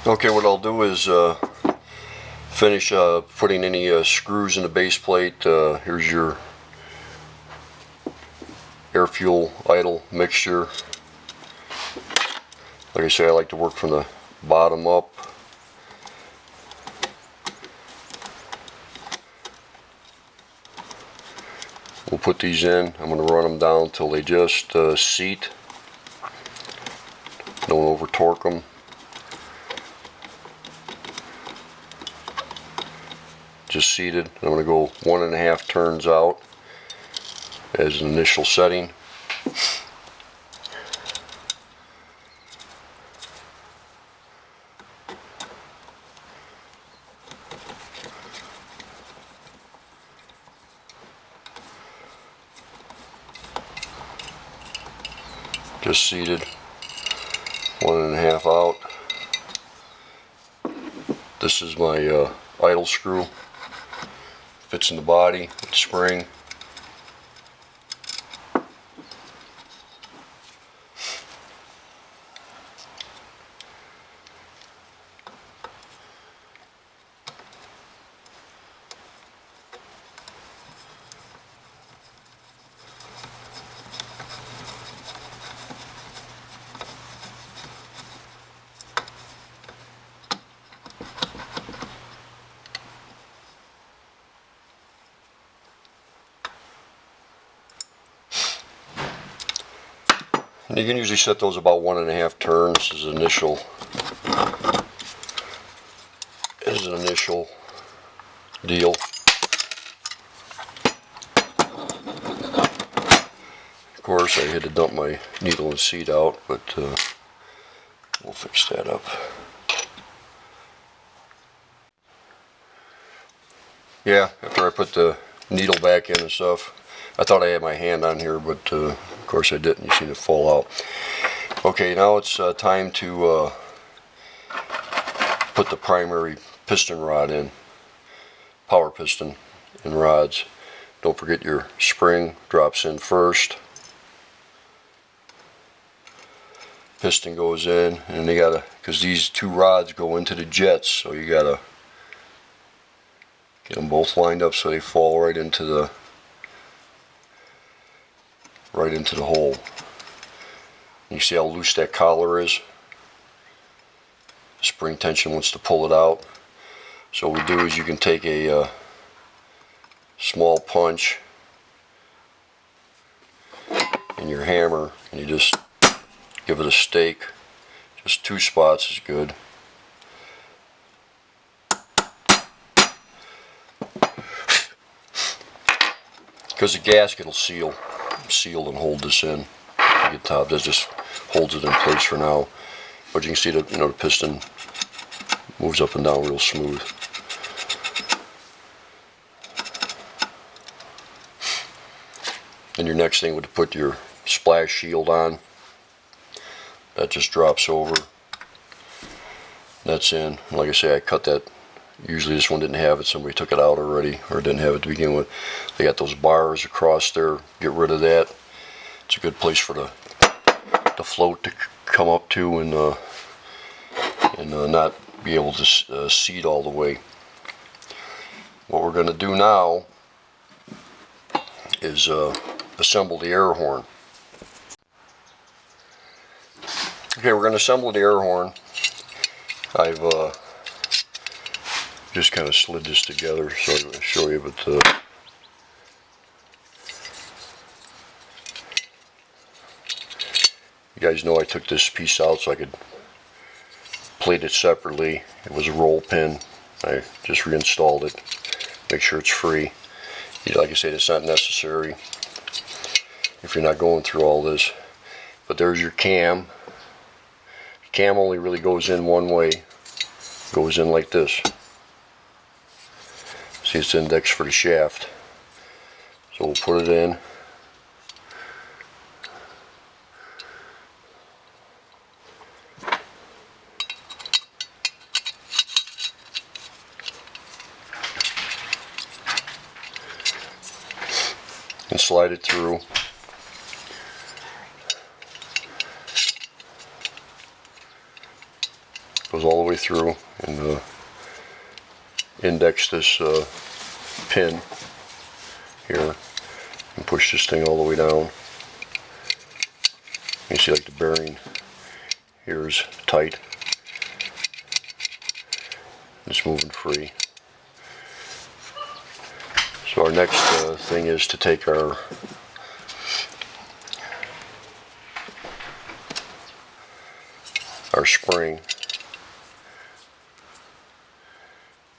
Okay, what I'll do is finish putting any screws in the base plate. Here's your air fuel idle mixture. Like I say, I like to work from the bottom up. We'll put these in. I'm going to run them down until they just seat. Don't over torque them. Just seated. I'm going to go 1.5 turns out as an initial setting. Just seated. 1.5 out. This is my idle screw. Fits in the body with the spring. And you can usually set those about 1.5 turns as an initial deal. Of course, I had to dump my needle and seat out, but we'll fix that up. Yeah, after I put the needle back in and stuff, I thought I had my hand on here, but of course I didn't. You seen it fall out. Okay, now it's time to put the primary piston rod in. Power piston and rods. Don't forget your spring drops in first. Piston goes in, and they gotta, because these two rods go into the jets, so you gotta get them both lined up so they fall right into the hole. You see how loose that collar is? Spring tension wants to pull it out. So what we do is you can take a small punch and your hammer, and you just give it a stake. Just 2 spots is good. Because the gasket will seal and hold this in. The top that just holds it in place for now. But you can see that the piston moves up and down real smooth. And your next thing would to put your splash shield on. That just drops over. That's in. Like I say, I cut that. Usually this one didn't have it. Somebody took it out already, or didn't have it to begin with. They got those bars across there. Get rid of that. It's a good place for the float to come up to and not be able to seat all the way. What we're going to do now is assemble the air horn. Okay, we're going to assemble the air horn. I've just kind of slid this together so I'm going to show you, but you guys know I took this piece out so I could plate it separately. It was a roll pin. I just reinstalled it. Make sure it's free. Like I said, it's not necessary if you're not going through all this. But there's your cam. Cam only really goes in one way. Goes in like this. See, it's the index for the shaft. So we'll put it in. And slide it through. Goes all the way through, and index this pin here and push this thing all the way down. You see like the bearing here is tight. It's moving free. So our next thing is to take our spring.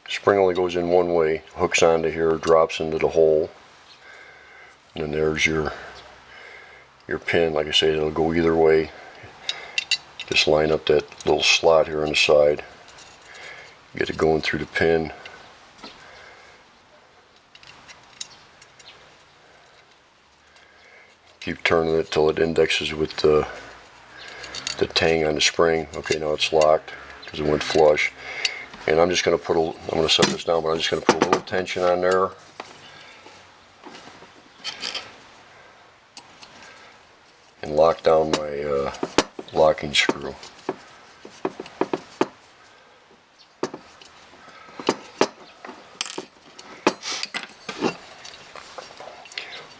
Spring only goes in one way, hooks onto here, drops into the hole, and then there's your pin. Like I say, it'll go either way. Just line up that little slot here on the side, get it going through the pin. Keep turning it till it indexes with the tang on the spring. Okay, now it's locked because it went flush. And I'm just going to put I'm going to set this down, but I'm just going to put a little tension on there. And lock down my locking screw.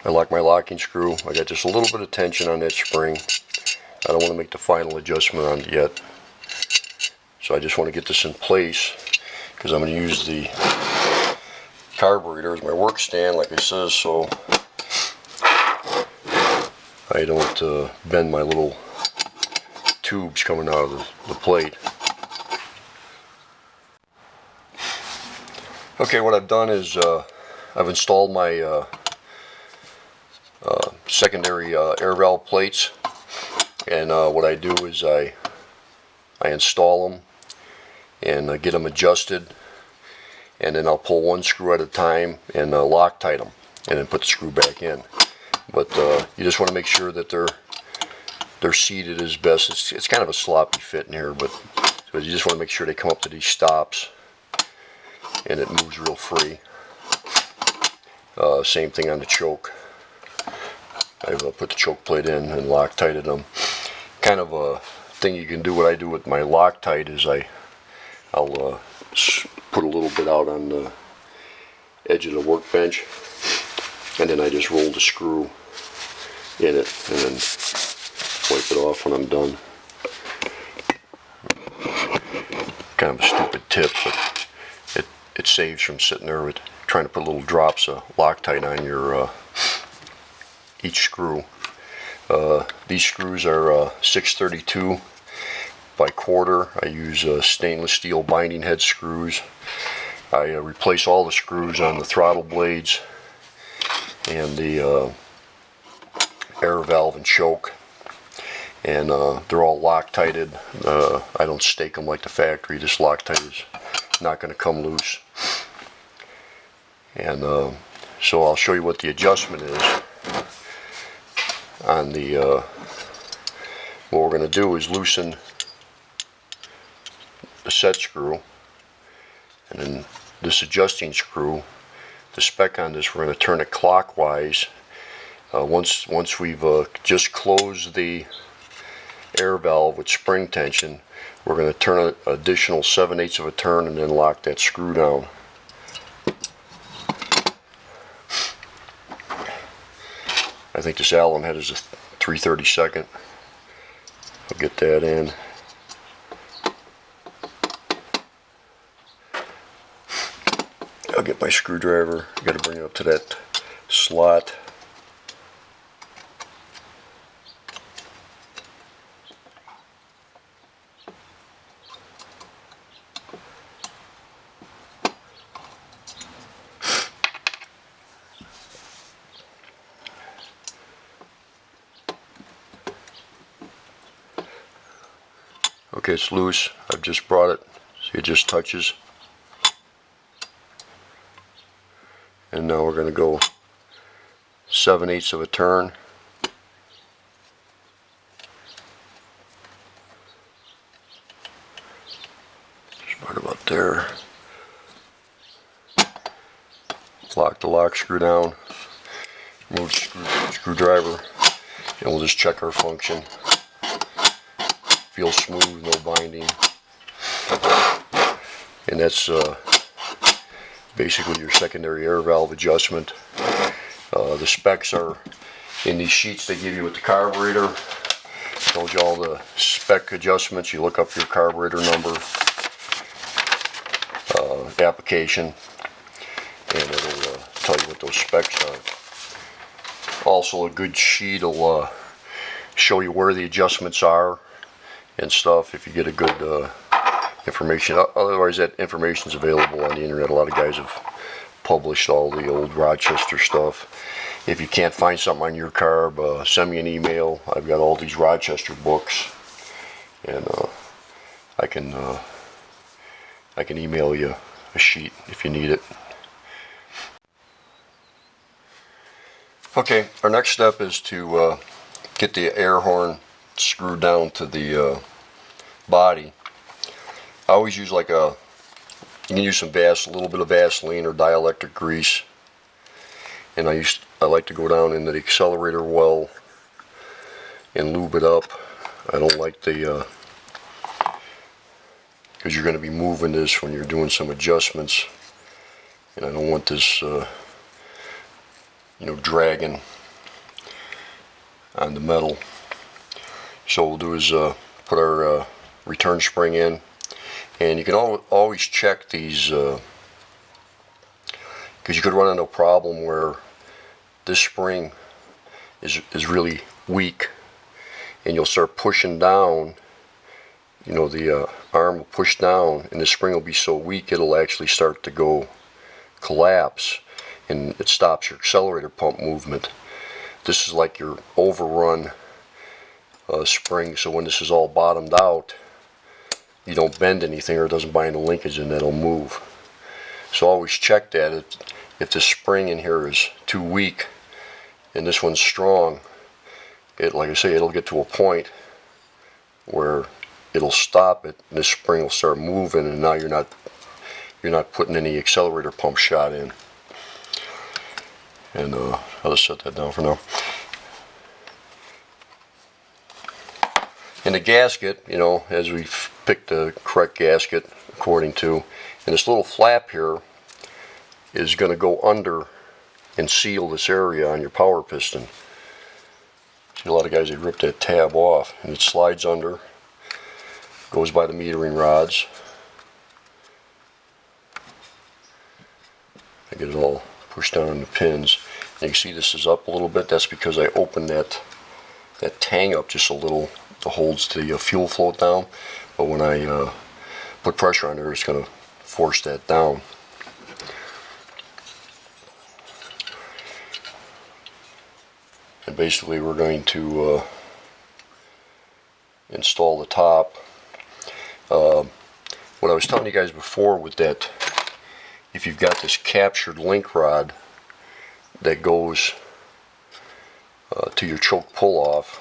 I lock my locking screw. I got just a little bit of tension on that spring. I don't want to make the final adjustment on it yet. So I just want to get this in place because I'm going to use the carburetor as my work stand, like I said, so I don't bend my little tubes coming out of the plate. Okay, what I've done is I've installed my secondary air valve plates, and what I do is I install them and get them adjusted, and then I'll pull one screw at a time and Loctite them and then put the screw back in. But you just want to make sure that they're seated as best. It's kind of a sloppy fit in here, but so you just want to make sure they come up to these stops and it moves real free. Same thing on the choke. I've put the choke plate in and Loctited them. Kind of a thing you can do. What I do with my Loctite is I'll put a little bit out on the edge of the workbench, and then I just roll the screw in it and then wipe it off when I'm done. Kind of a stupid tip, but it saves from sitting there with trying to put little drops of Loctite on your each screw. These screws are 632 by quarter. I use stainless steel binding head screws. I replace all the screws on the throttle blades and the air valve and choke, and they're all Loctited. I don't stake them like the factory. This Loctite is not going to come loose. And so I'll show you what the adjustment is on the what we're going to do is loosen the set screw, and then this adjusting screw, the spec on this, we're going to turn it clockwise. Once we've just closed the air valve with spring tension, we're going to turn an additional 7/8 of a turn and then lock that screw down. I think this Allen head is a 3/32. I'll get that in. I'll get my screwdriver. I've got to bring it up to that slot. Okay, it's loose. I've just brought it. See, it just touches. And now we're going to go 7/8 of a turn. Just right about there. Lock the lock screw down. Remove the screwdriver, and we'll just check our function. Feels smooth, no binding. and that's basically your secondary air valve adjustment. The specs are in these sheets they give you with the carburetor. Told you all the spec adjustments. You look up your carburetor number, application, and it'll tell you what those specs are. Also, a good sheet will show you where the adjustments are and stuff if you get a good information. Otherwise, that information is available on the internet. A lot of guys have published all the old Rochester stuff. If you can't find something on your carb, send me an email. I've got all these Rochester books, and I can email you a sheet if you need it. Okay, our next step is to get the air horn screwed down to the body. I always use you can use some a little bit of Vaseline or dielectric grease, and I like to go down into the accelerator well and lube it up. I don't like because you're going to be moving this when you're doing some adjustments, and I don't want this dragging on the metal. So what we'll do is put our return spring in, and you can always check these because you could run into a problem where this spring is really weak, and you'll start pushing down. The arm will push down, and the spring will be so weak it'll actually start to collapse, and it stops your accelerator pump movement. This is like your overrun spring, so when this is all bottomed out, you don't bend anything or it doesn't bind the linkage and it'll move. So always check that. If the spring in here is too weak and this one's strong, like I say, it'll get to a point where it'll stop it and this spring will start moving, and now you're not putting any accelerator pump shot in. And I'll just set that down for now. In the gasket, as we've picked the correct gasket according to, and this little flap here is going to go under and seal this area on your power piston. See, a lot of guys, they rip that tab off, and it slides under, goes by the metering rods. I get it all pushed down on the pins. And you can see this is up a little bit. That's because I opened that tang up just a little that holds the fuel float down. But when I put pressure on there, it's going to force that down. And basically we're going to install the top. What I was telling you guys before with that, if you've got this captured link rod that goes to your choke pull off,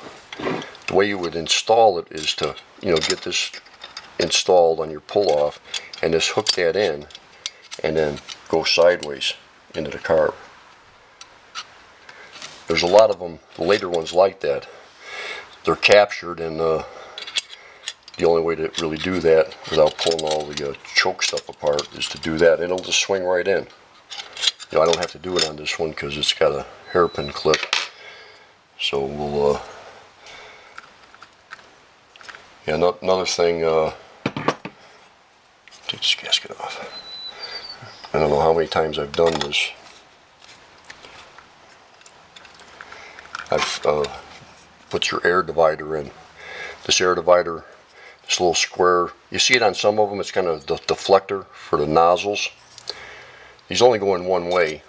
the way you would install it is to get this installed on your pull off and just hook that in and then go sideways into the carb. There's a lot of them, the later ones like that. They're captured, and the only way to really do that without pulling all the choke stuff apart is to do that, and it'll just swing right in. I don't have to do it on this one because it's got a hairpin clip. So we'll another thing, take this gasket off. I don't know how many times I've done this. I've put your air divider in. This air divider, this little square, you see it on some of them, it's kind of the deflector for the nozzles. These only go in one way.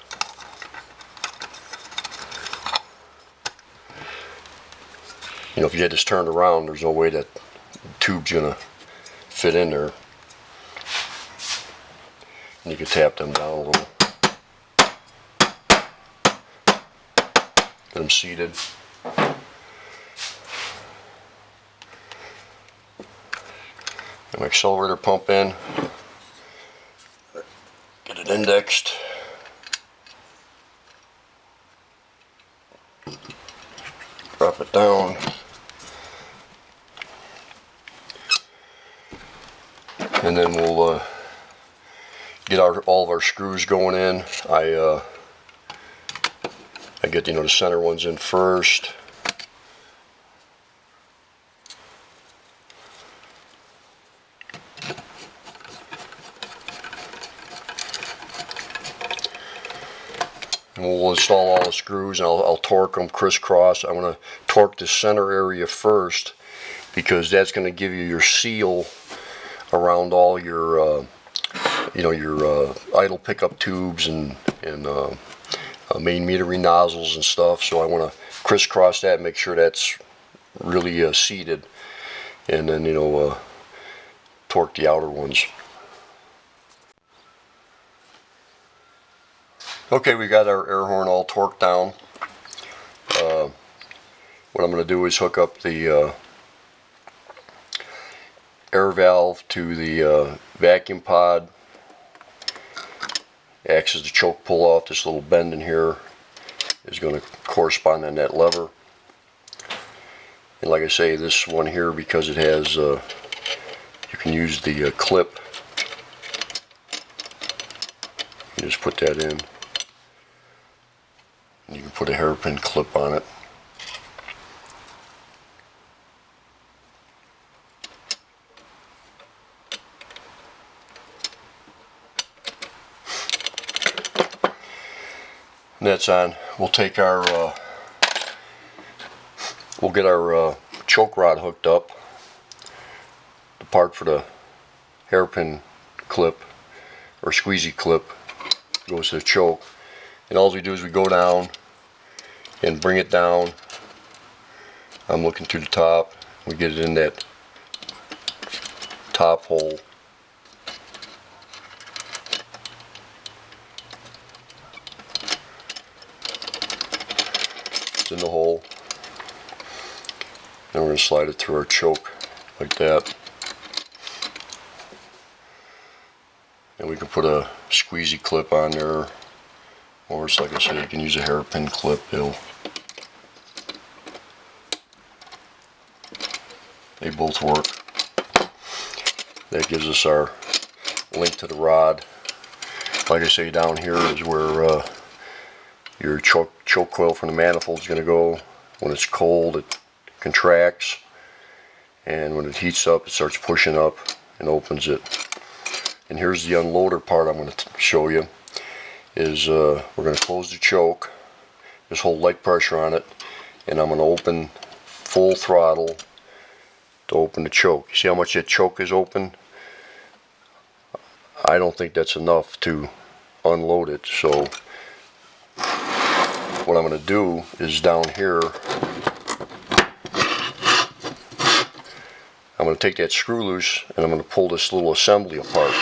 If you had this turned around, there's no way that tube's gonna fit in there. And you can tap them down a little. Get them seated. Get my accelerator pump in. Get it indexed. Drop it down. and then we'll get all of our screws going in. I get the center ones in first. And we'll install all the screws, and I'll torque them crisscross. I'm going to torque the center area first because that's going to give you your seal around all your your idle pickup tubes and main metering nozzles and stuff. So I want to crisscross that and make sure that's really seated, and then torque the outer ones. Okay, we got our air horn all torqued down. What I'm going to do is hook up the air valve to the vacuum pod. Acts as the choke pull off. This little bend in here is going to correspond on that lever. And like I say, this one here, because it has, you can use the clip. You just put that in. And you can put a hairpin clip on it. And that's on. We'll take our, we'll get our choke rod hooked up. The part for the hairpin clip or squeezy clip goes to the choke. And all we do is we go down and bring it down. I'm looking through the top. We get it in that top hole. It's in the hole. Then we're going to slide it through our choke like that. And we can put a squeezy clip on there. Or it's like I said, you can use a hairpin clip. They both work. That gives us our link to the rod. Like I say, down here is where your choke coil from the manifold is going to go. When it's cold, it contracts, and when it heats up, it starts pushing up and opens it. And here's the unloader part I'm going to show you. Is we're going to close the choke, just hold light pressure on it, and I'm going to open full throttle to open the choke. You see how much that choke is open? I don't think that's enough to unload it, so what I'm going to do is down here, I'm going to take that screw loose and I'm going to pull this little assembly apart.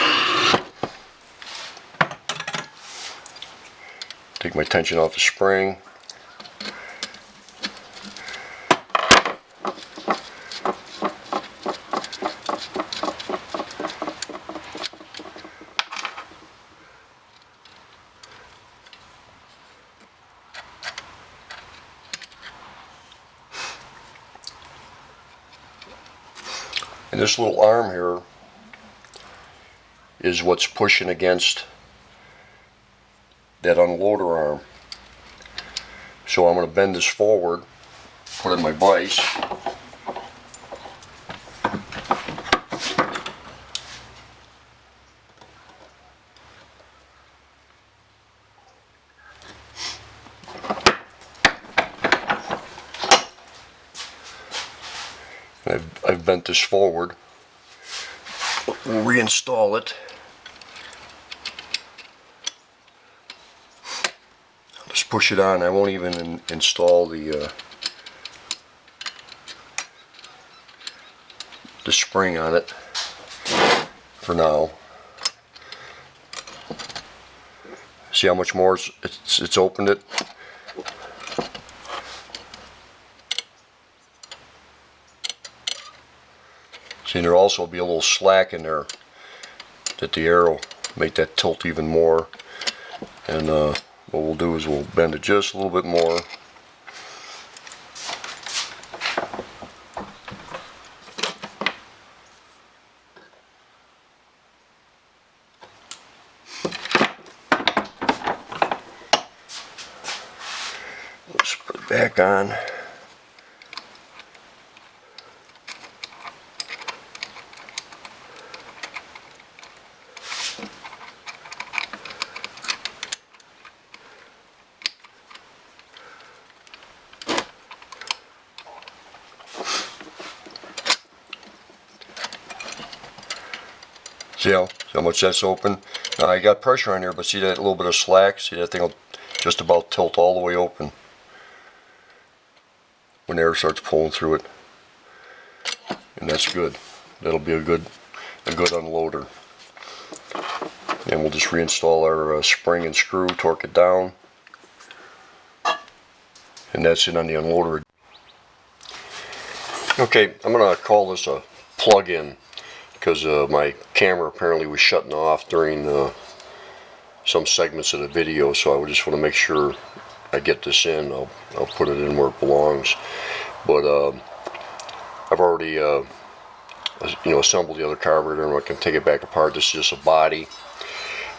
Take my tension off the spring. And this little arm here is what's pushing against that unloader arm. So I'm going to bend this forward, put in my vise, and I've bent this forward. We'll reinstall it. Just push it on. I won't even install the spring on it for now. See how much more it's opened it? See, there'll also be a little slack in there that the air will make that tilt even more. And what we'll do is we'll bend it just a little bit more. back on. See how much that's open? Now I got pressure on here, but see that little bit of slack? See that thing will just about tilt all the way open when air starts pulling through it, and that's good. That'll be a good unloader. And we'll just reinstall our spring and screw, torque it down, and that's it on the unloader. Okay, I'm gonna call this a plug-in because my camera apparently was shutting off during some segments of the video, so I just want to make sure I get this in. I'll put it in where it belongs. But I've already assembled the other carburetor, and I can take it back apart. This is just a body,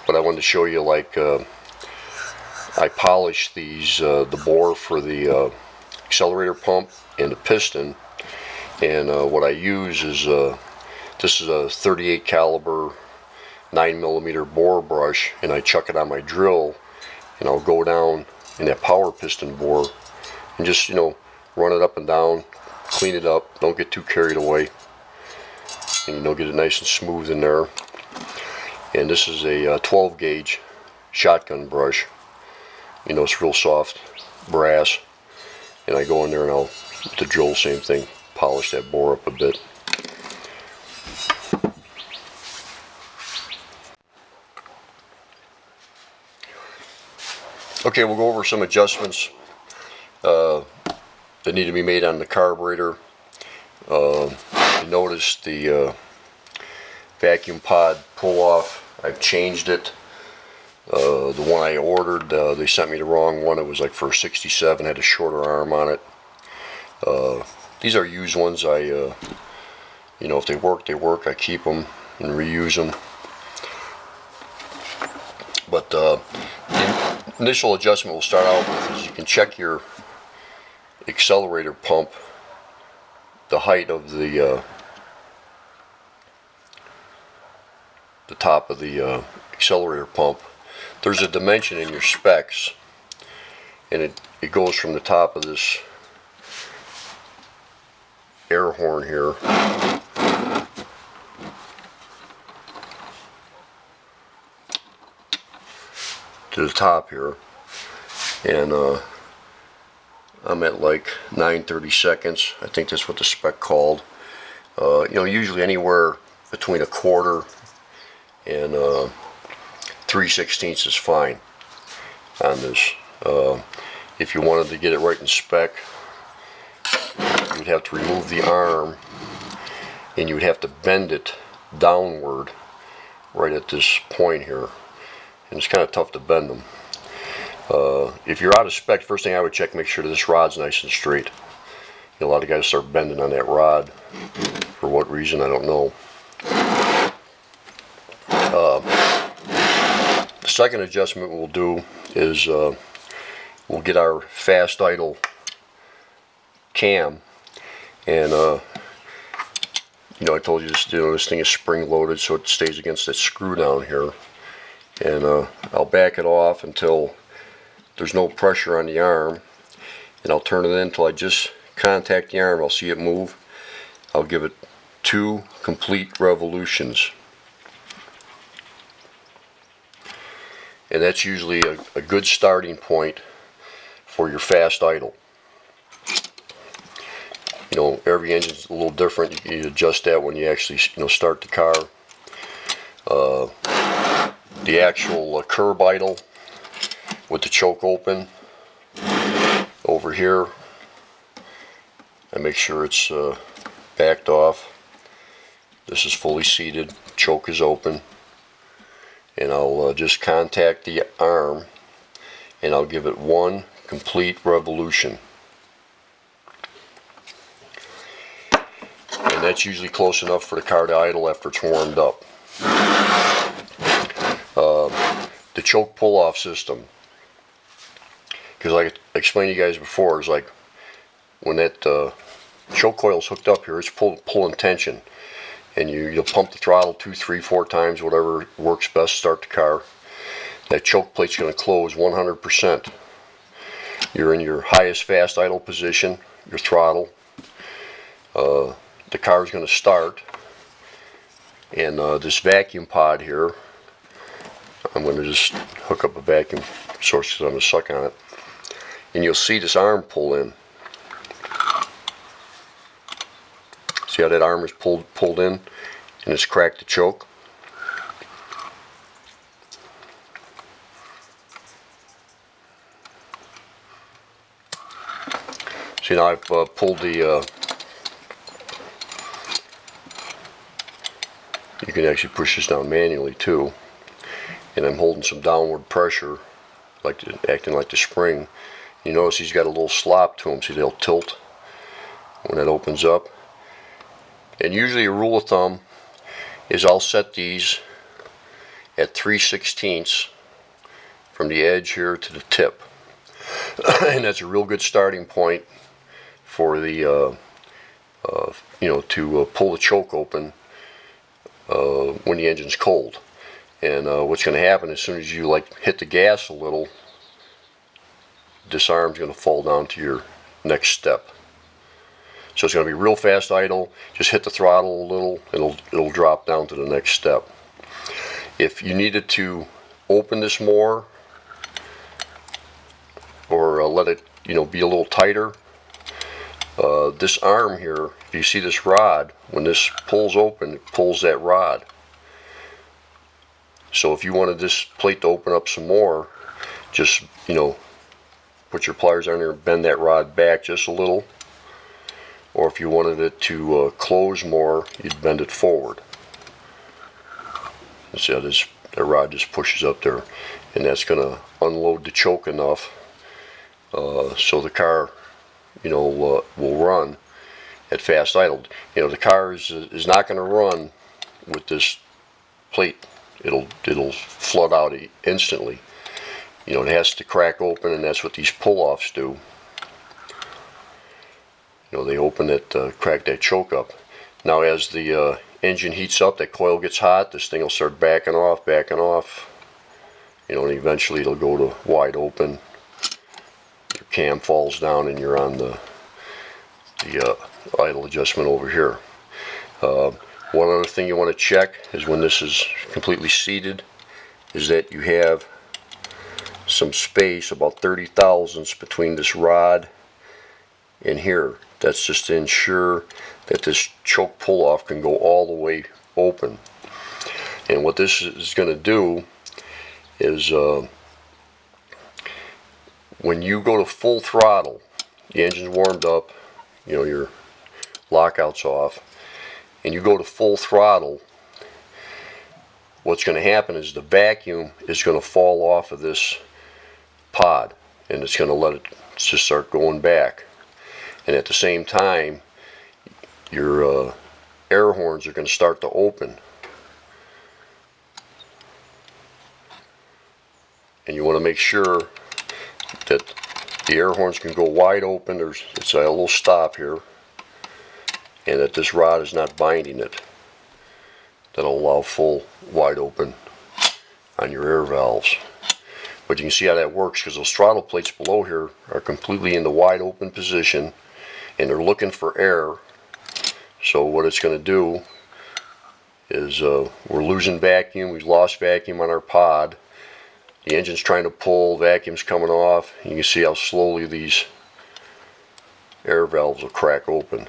but I wanted to show you, like, I polished these the bore for the accelerator pump and the piston, and what I use is this is a 38 caliber 9mm bore brush, and I chuck it on my drill, and I'll go down in that power piston bore and just run it up and down, clean it up, don't get too carried away, and get it nice and smooth in there. And this is a 12 gauge shotgun brush. It's real soft brass, and I go in there and I'll, with the drill, same thing, polish that bore up a bit. Okay, we'll go over some adjustments that need to be made on the carburetor. You notice the vacuum pod pull-off, I've changed it. The one I ordered, they sent me the wrong one. It was like for 67, had a shorter arm on it. These are used ones. If they work, they work. I keep them and reuse them. But the initial adjustment we'll start out with is you can check your accelerator pump, the height of the top of the accelerator pump. There's a dimension in your specs, and it goes from the top of this air horn here to the top here, and I'm at like 9/32. I think that's what the spec called. Usually anywhere between 1/4 and 3/16 is fine on this. If you wanted to get it right in spec, you would have to remove the arm, and you would have to bend it downward right at this point here, and it's kind of tough to bend them. If you're out of spec, first thing I would check, make sure that this rod's nice and straight. A lot of guys start bending on that rod. For what reason, I don't know. The second adjustment we'll do is we'll get our fast idle cam, and I told you this thing is spring loaded, so it stays against that screw down here, and I'll back it off until there's no pressure on the arm, and I'll turn it in until I just contact the arm. I'll see it move. I'll give it 2 complete revolutions, and that's usually a good starting point for your fast idle. Every engine's a little different. You adjust that when you actually start the car. The actual curb idle with the choke open over here, I make sure it's backed off. This is fully seated, choke is open, and I'll just contact the arm, and I'll give it 1 complete revolution. And that's usually close enough for the car to idle after it's warmed up. The choke pull-off system, because like I explained to you guys before, is like when that choke coil is hooked up here, it's pulling tension, and you'll pump the throttle 2, 3, 4 times, whatever works best. Start the car. That choke plate's going to close 100%. You're in your highest fast idle position, your throttle. The car is going to start, and this vacuum pod here, I'm going to just hook up a vacuum source because I'm going to suck on it, and you'll see this arm pull in. See how that arm is pulled in, and it's cracked the choke? See, now I've pulled the, you can actually push this down manually too, and I'm holding some downward pressure, acting like the spring. You notice he's got a little slop to him. See, they'll tilt when it opens up. And usually a rule of thumb is I'll set these at 3/16 from the edge here to the tip. And that's a real good starting point for the, to pull the choke open when the engine's cold. And what's going to happen as soon as you hit the gas a little, this arm's going to fall down to your next step. So it's going to be real fast idle. Just hit the throttle a little, it'll drop down to the next step. If you needed to open this more, or let it be a little tighter, this arm here, if you see this rod, when this pulls open, it pulls that rod. So if you wanted this plate to open up some more, just put your pliers on there and bend that rod back just a little. Or if you wanted it to close more, you'd bend it forward. You see how that rod just pushes up there, and that's going to unload the choke enough so the car will run at fast idle. The car is not going to run with this plate. It'll flood out instantly. It has to crack open, and that's what these pull-offs do. They open it, crack that choke up. Now as the engine heats up, that coil gets hot, this thing will start backing off, and eventually it'll go to wide open. Your cam falls down, and you're on the idle adjustment over here. One other thing you want to check is when this is completely seated, is that you have some space, about 30 thousandths, between this rod and here. That's just to ensure that this choke pull-off can go all the way open. And what this is going to do is when you go to full throttle, the engine's warmed up, your lockout's off, and you go to full throttle, what's going to happen is the vacuum is going to fall off of this pod, and it's going to let it just start going back. And at the same time, your air horns are going to start to open. And you want to make sure that the air horns can go wide open. It's a little stop here, and that this rod is not binding it. That'll allow full wide open on your air valves. But you can see how that works, because those throttle plates below here are completely in the wide open position, and they're looking for air. So what it's going to do is we're losing vacuum. We've lost vacuum on our pod. The engine's trying to pull, vacuum's coming off. You can see how slowly these air valves will crack open.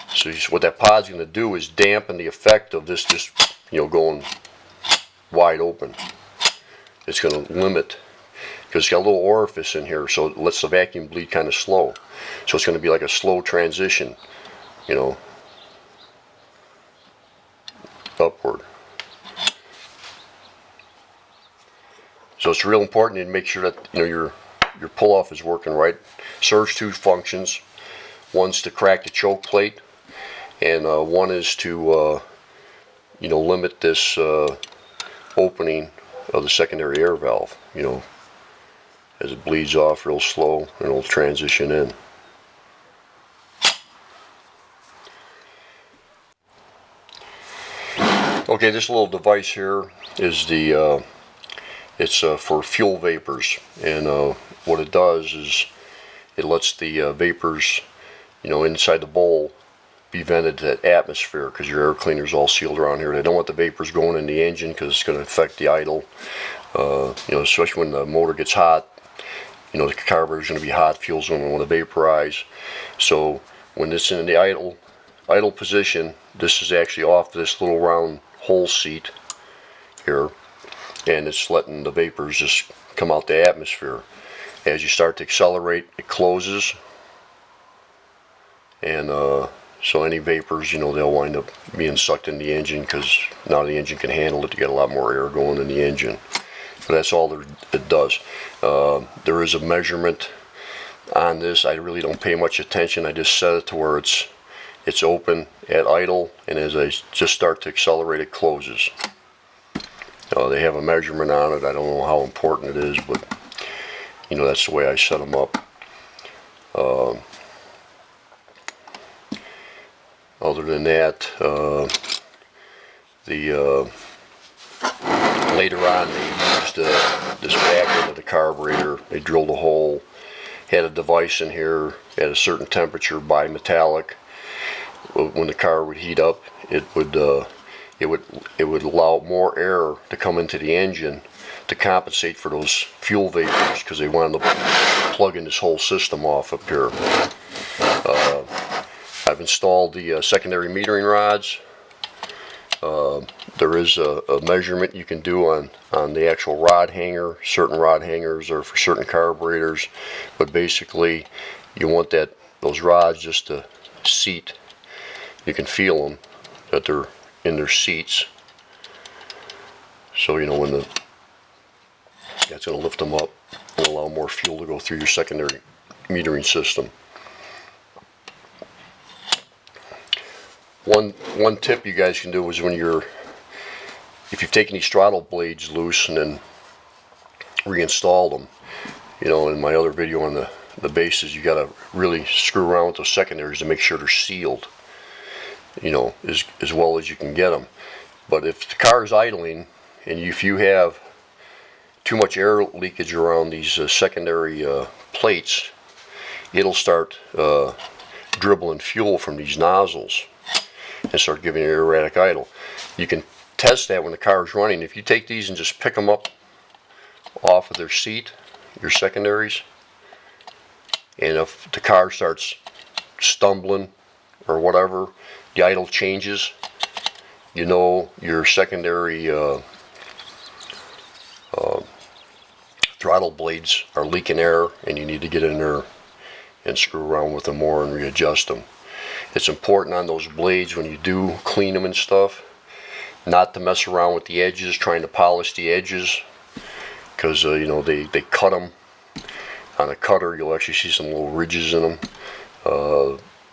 So what that pod's going to do is dampen the effect of this just going wide open. It's going to limit, because it's got a little orifice in here, so it lets the vacuum bleed kind of slow. So it's going to be like a slow transition, upward. So it's real important to make sure that your pull-off is working right. Serves two functions. One's to crack the choke plate, and one is to limit this opening of the secondary air valve, as it bleeds off real slow, and it'll transition in. Okay, this little device here is it's for fuel vapors, and what it does is it lets the vapors, inside the bowl be vented to that atmosphere, because your air cleaner is all sealed around here. They don't want the vapors going in the engine because it's going to affect the idle. Especially when the motor gets hot, the carburetor is going to be hot, fuel's going to want to vaporize. So when it's in the idle position, this is actually off this little round hole seat here, and it's letting the vapors just come out the atmosphere. As you start to accelerate, it closes, and so any vapors, they'll wind up being sucked in the engine, because now the engine can handle it. You get a lot more air going in the engine. But that's all it does. There is a measurement on this. I really don't pay much attention. I just set it to where it's open at idle, and as I just start to accelerate, it closes. They have a measurement on it. I don't know how important it is, but that's the way I set them up. Other than that, later on they used this back end of the carburetor. They drilled a hole, had a device in here at a certain temperature, bimetallic. When the car would heat up, it would allow more air to come into the engine to compensate for those fuel vapors, because they wanted to plug in this whole system off up here. I've installed the secondary metering rods. There is a measurement you can do on the actual rod hanger. Certain rod hangers are for certain carburetors, but basically you want those rods just to seat. You can feel them, that they're in their seats. So when that's going to lift them up and allow more fuel to go through your secondary metering system. One tip you guys can do is if you've taken these throttle blades loose and then reinstalled them, in my other video on the bases, you got to really screw around with those secondaries to make sure they're sealed, as well as you can get them. But if the car is idling, and if you have too much air leakage around these secondary plates, it'll start dribbling fuel from these nozzles and start giving you erratic idle. You can test that when the car is running. If you take these and just pick them up off of their seat, your secondaries, and if the car starts stumbling or whatever, the idle changes, your secondary throttle blades are leaking air, and you need to get in there and screw around with them more and readjust them. It's important on those blades, when you do clean them and stuff, not to mess around with the edges, trying to polish the edges, because they cut them. On a cutter, you'll actually see some little ridges in them,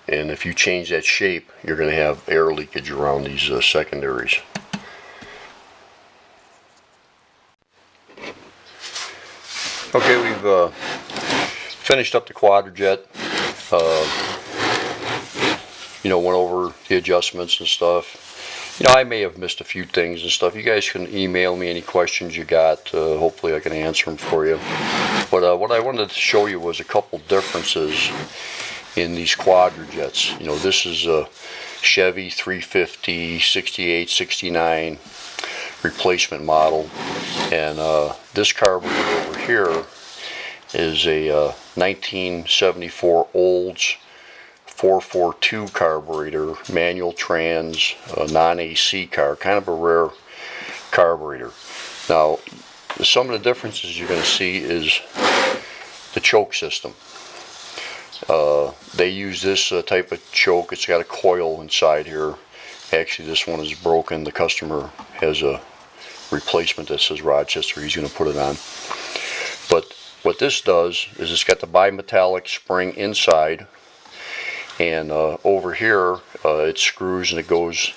and if you change that shape, you're going to have air leakage around these secondaries. Okay, we've finished up the Quadrajet. Went over the adjustments and stuff. I may have missed a few things and stuff. You guys can email me any questions you got. Hopefully I can answer them for you. But what I wanted to show you was a couple differences in these Quadrajets. This is a Chevy 350 68 69 replacement model, and this carburetor over here is a 1974 Olds 442 carburetor, manual trans, non-AC car, kind of a rare carburetor. Now, some of the differences you're going to see is the choke system. They use this type of choke. It's got a coil inside here. Actually, this one is broken. The customer has a replacement that says Rochester. He's going to put it on. But what this does is it's got the bimetallic spring inside, and over here it screws and it goes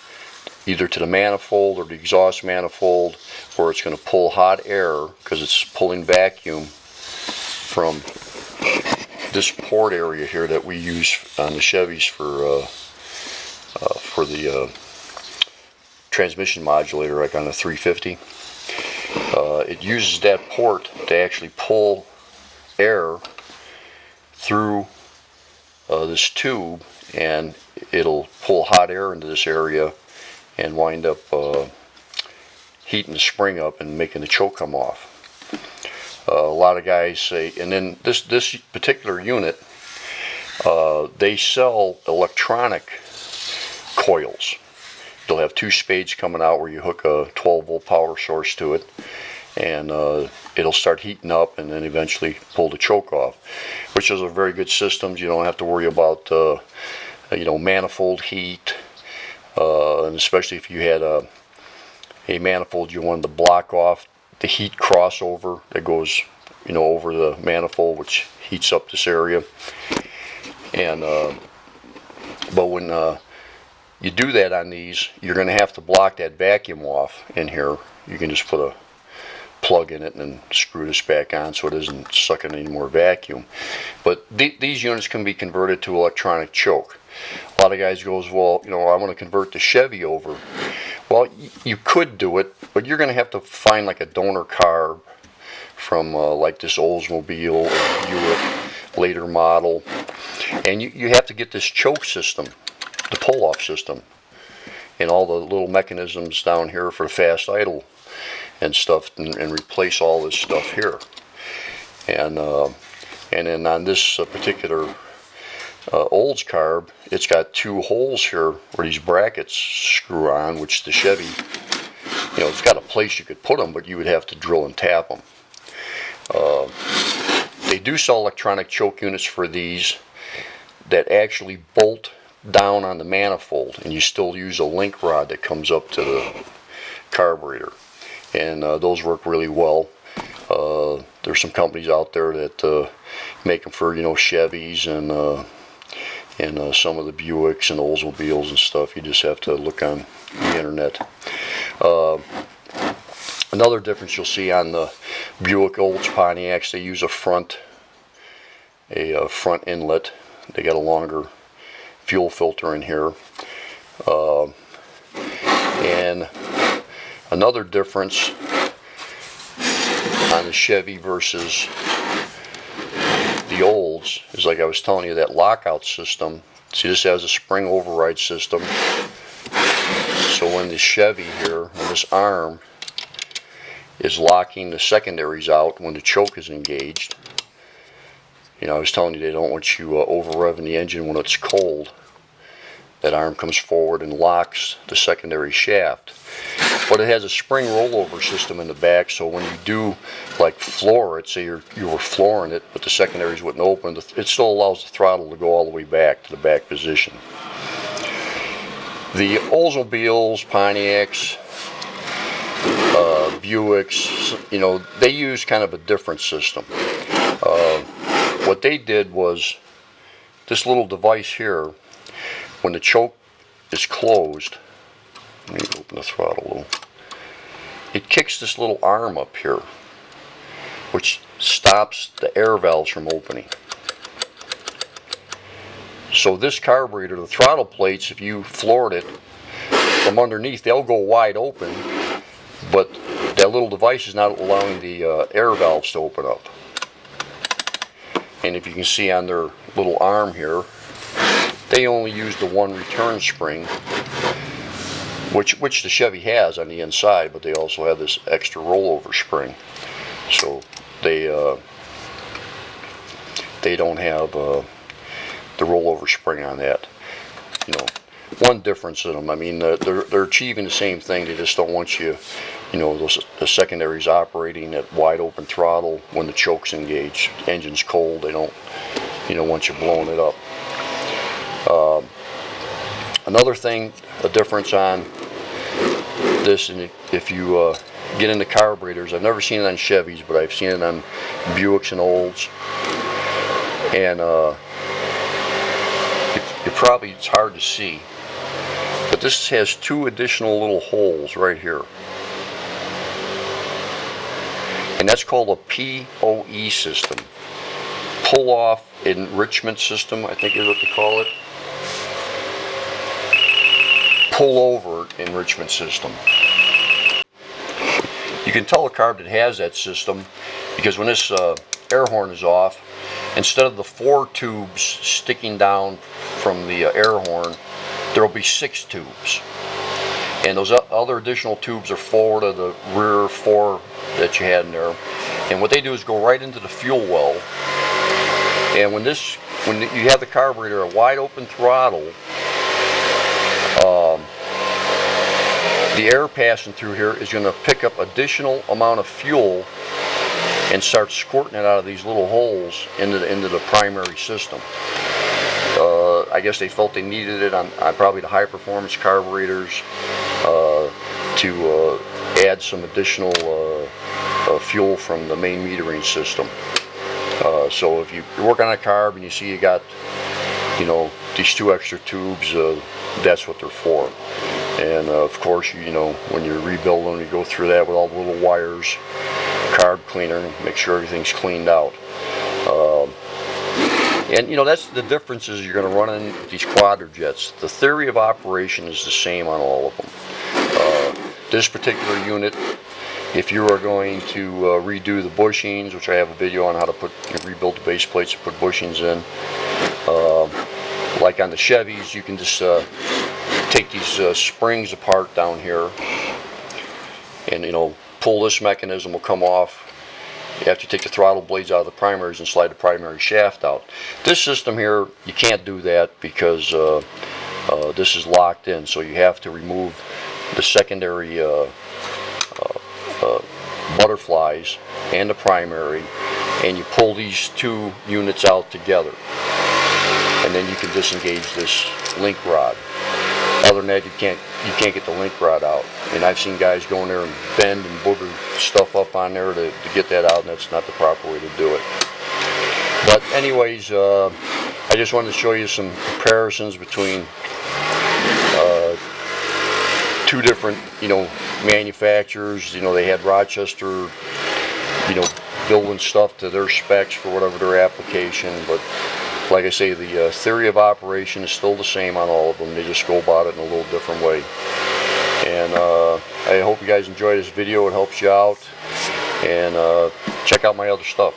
either to the manifold or the exhaust manifold, where it's going to pull hot air, because it's pulling vacuum from this port area here that we use on the Chevys for the transmission modulator, like on the 350. It uses that port to actually pull air through this tube, and it'll pull hot air into this area and wind up heating the spring up and making the choke come off. A lot of guys say, and then this particular unit, they sell electronic coils. They'll have two spades coming out where you hook a 12-volt power source to it, and it'll start heating up and then eventually pull the choke off, which is a very good system. You don't have to worry about manifold heat, and especially if you had a manifold you wanted to block off the heat crossover that goes over the manifold, which heats up this area. And but when you do that on these, you're going to have to block that vacuum off in here. You can just put a plug in it and then screw this back on so it isn't sucking any more vacuum. But these units can be converted to electronic choke. A lot of guys goes, well, I want to convert the Chevy over. Well, you could do it, but you're going to have to find like a donor carb from like this Oldsmobile or Buick later model, and you have to get this choke system, the pull-off system, and all the little mechanisms down here for fast idle and stuff, and replace all this stuff here. And then on this particular Olds carb, it's got two holes here where these brackets screw on, which the Chevy, it's got a place you could put them, but you would have to drill and tap them. They do sell electronic choke units for these that actually bolt down on the manifold, and you still use a link rod that comes up to the carburetor, and those work really well. There's some companies out there that make them for Chevys and some of the Buicks and Oldsmobiles and stuff. You just have to look on the internet. Another difference you'll see on the Buick, Olds, Pontiacs, they use a front inlet. They got a longer fuel filter in here. And another difference on the Chevy versus the Olds is, like I was telling you, that lockout system. See, this has a spring override system. So when the Chevy here, when this arm is locking the secondaries out when the choke is engaged, I was telling you they don't want you over revving the engine when it's cold. That arm comes forward and locks the secondary shaft. But it has a spring rollover system in the back, so when you do like floor it, say you were flooring it, but the secondaries wouldn't open, it still allows the throttle to go all the way back to the back position. The Oldsmobiles, Pontiacs, Buicks, they use kind of a different system. What they did was this little device here, when the choke is closed, let me open the throttle a little, it kicks this little arm up here, which stops the air valves from opening. So this carburetor, the throttle plates, if you floored it from underneath, they'll go wide open, but that little device is not allowing the air valves to open up. And if you can see on their little arm here, they only use the one return spring, which the Chevy has on the inside, but they also have this extra rollover spring. So they don't have the rollover spring on that. One difference in them, I mean, they're achieving the same thing. They just don't want you, the secondaries operating at wide open throttle when the choke's engaged. The engine's cold. They don't, want you blowing it up. Another thing, a difference on this, and if you get into carburetors, I've never seen it on Chevys, but I've seen it on Buicks and Olds, and it's hard to see, but this has two additional little holes right here, and that's called a POE system. pull-off enrichment system, I think is what they call it. Pull-over enrichment system. You can tell a carb that has that system because when this air horn is off, instead of the 4 tubes sticking down from the air horn, there will be 6 tubes. And those other additional tubes are forward of the rear 4 that you had in there. And what they do is go right into the fuel well. And when you have the carburetor a wide open throttle, the air passing through here is going to pick up additional amount of fuel and start squirting it out of these little holes into the primary system. I guess they felt they needed it on probably the high performance carburetors to add some additional fuel from the main metering system. So if you're working on a carb and you see you got, you know, these 2 extra tubes, that's what they're for. And of course, you know, when you're rebuilding, you go through that with all the little wires, carb cleaner, and make sure everything's cleaned out. And you know, that's the differences you're going to run in these Quadrajets. The theory of operation is the same on all of them. This particular unit, if you are going to redo the bushings, which I have a video on how to rebuild the base plates and put bushings in, like on the Chevys, you can just take these springs apart down here, and you know, pull this mechanism will come off after you take the throttle blades out of the primaries and slide the primary shaft out. This system here, you can't do that because this is locked in, so you have to remove the secondary butterflies and the primary, and you pull these 2 units out together, and then you can disengage this link rod. Other than that, you can't get the link rod out. And I've seen guys go in there and bend and booger stuff up on there to get that out, and that's not the proper way to do it. But anyways, I just wanted to show you some comparisons between 2 different, you know, manufacturers. You know, they had Rochester, you know, building stuff to their specs for whatever their application, but like I say, the theory of operation is still the same on all of them. They just go about it in a little different way. And I hope you guys enjoy this video. It helps you out. And check out my other stuff.